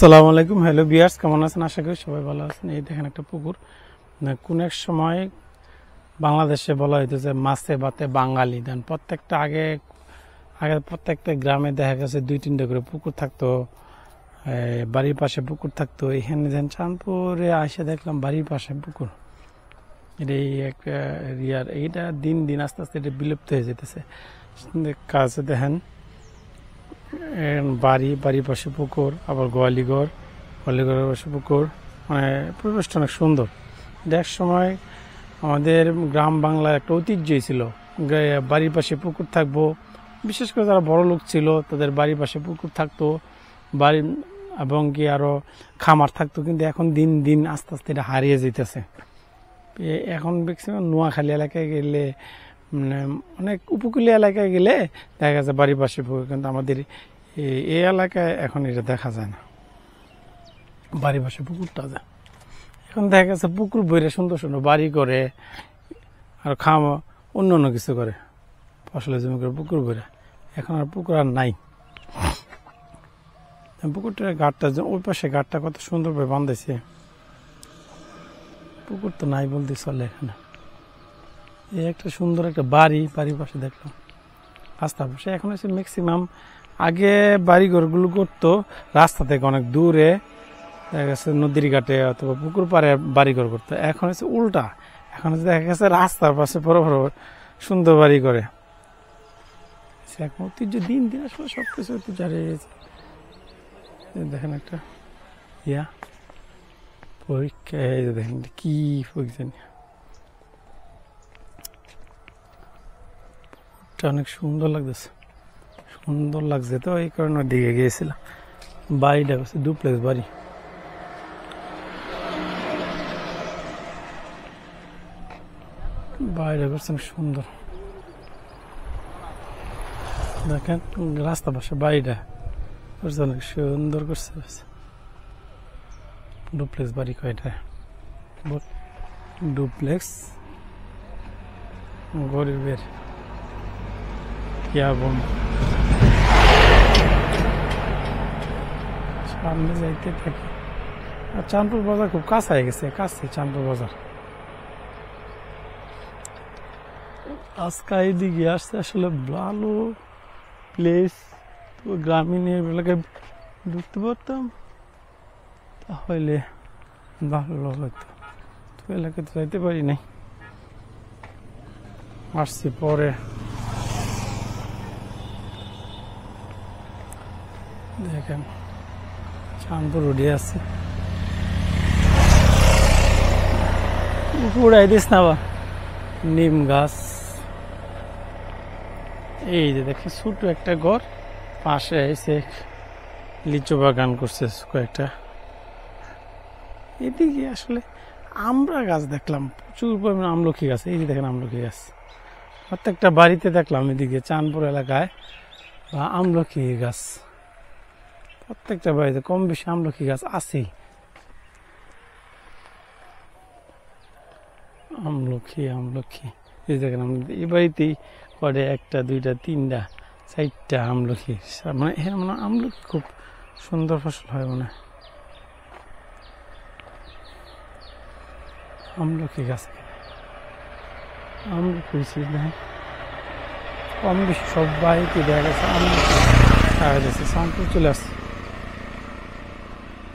আসসালামু আলাইকুম। Hello viewers, কেমন আছেন? আশা করি সবাই ভালো আছেন। এই দেখেন একটা পুকুর। কোন এক সময় বাংলাদেশে বলা হইতো যে মাছে ভাতে বাঙালি দেন। প্রত্যেকটা আগে প্রত্যেকটা গ্রামে দেখা গেছে 2-3টা করে পুকুর থাকতো, বাড়ির পাশে পুকুর থাকতো। এখানে যেন চাঁদপুরে আসে দেখলাম বাড়ির পাশে পুকুর। এই একটা এইটা দিন দিন আস্তে আস্তে এটা বিলুপ্ত হয়ে যেতেছে। কাছে দেখেন বাড়ির পাশে পুকুর, আবার গোয়ালিঘরের পাশে পুকুর, মানে পরিবেশটা অনেক সুন্দর। এক সময় আমাদের গ্রাম বাংলার একটা ঐতিহ্যই ছিল, বাড়ির পাশে পুকুর থাকবো। বিশেষ করে যারা বড় লোক ছিল তাদের বাড়ির পাশে পুকুর থাকতো, বাড়ি এবং কি আরো খামার থাকতো। কিন্তু এখন দিন দিন আস্তে আস্তে এটা হারিয়ে যেতেছে। এখন ম্যাক্সিমাম নোয়াখালী এলাকায় গেলে, মানে অনেক উপকূলীয় এলাকায় গেলে দেখা যাচ্ছে বাড়ির পাশে পুকুর, কিন্তু আমাদের এই এলাকায় এখন এটা দেখা যায় না, বাড়ির পাশে পুকুরটা যায়। এখন দেখা গেছে পুকুর বইরে সুন্দর সুন্দর বাড়ি করে আর খাওয়া অন্য অন্য কিছু করে, ফসলের জমি করে পুকুর বইরে। এখন আর পুকুর আর নাই। পুকুরটার ঘাটটা, ওই পাশে ঘাটটা কত সুন্দরভাবে বাঁধাইছে। পুকুর তো নাই বলতে চলে এখানে। এই একটা সুন্দর একটা বাড়ির পাশে দেখলাম রাস্তার পাশে। এখন হচ্ছে ম্যাক্সিমাম আগে বাড়িঘরগুলো করতো রাস্তা থেকে অনেক দূরে, দেখা গেছে নদীর ঘাটে অথবা পুকুর পাড়ে বাড়িঘর করতো। এখন হচ্ছে উল্টা, এখন হচ্ছে দেখা গেছে রাস্তার পাশে বড় বড় সুন্দর বাড়ি করে। এখন ঐতিহ্য দিন দিন আসলে সবকিছু ঐতিহ্য হারিয়ে গেছে। দেখেন একটা পরীক্ষা, দেখেন কি পরীক্ষা, অনেক সুন্দর লাগতেছে, সুন্দর লাগছে। তো এই কারণে দিকে গিয়েছিলাম। বাড়িটা হচ্ছে ডুপ্লেক্স বাড়ি। বাড়িটা করছেন সুন্দর, দেখেন রাস্তা পাশে বাড়িটা করছে অনেক সুন্দর করছে। ডুপ্লেক্স বাড়ি কয়টা? ডুপ্লেক্স গরিবের সামনে যাইতে থাকি। আর চাঁদপুর বাজার খুব কাছে হয়ে গেছে, কাছে চাঁদপুর বাজার। আজকে এইদিকে আসছে আসলে ভালো প্লেস। তো গ্রামীণ এলাকায় ঢুকতে পারতাম তাহলে ভালো হতো। তো এলাকায় তো যাইতে পারি নাই, আসছি পরে। দেখেন চাঁদপুর রোডে আছে, উড়াই দিস না বা নিম গাছ। এই যে দেখি ছোট একটা ঘর, পাশে এসে লিচু বাগান করছে কয়েকটা। এদিকে আসলে আমরা গাছ দেখলাম প্রচুর পরিমাণে, আমলকি গাছ। এই যে দেখেন আমলকি গাছ প্রত্যেকটা বাড়িতে দেখলাম এদিকে চাঁদপুর এলাকায়, বা আমলকি গাছ প্রত্যেকটা বাড়িতে কম বেশি আমলকি গাছ আছেই। আমলকি এই দেখেন এই বাড়িতেই করে 1টা 2টা 3টা 4টা আমলকি। মানে মানে আমলকি খুব সুন্দর ফসল হয় মনে হয়। আমলকি গাছ, আমলকি কম বেশি সব বাড়িতে দেখা গেছে আমলকি খাওয়া যাচ্ছে। চাঁদপুর চলে আসছে।